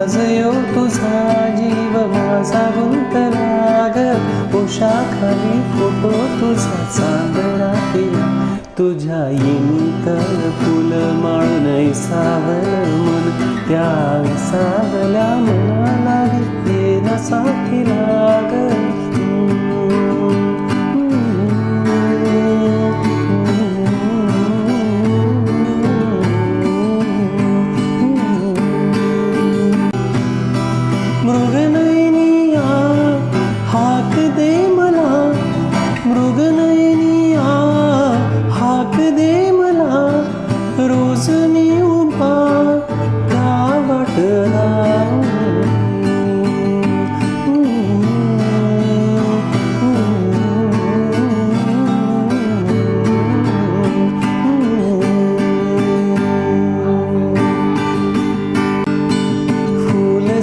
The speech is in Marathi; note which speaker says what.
Speaker 1: आज यो तुझा जीव माझा गुंतला ग, उषाखाली फोटो तुझा चांदणा केला. तुझ्या येणीतर फुल माळून सावल मन, त्या सावल्या मनाला घेतले साथीला ग. मृगनयनिया हाक दे मला, मृगनयनिया हाक दे मला, रोज मी उभा त्या वाटला. फूल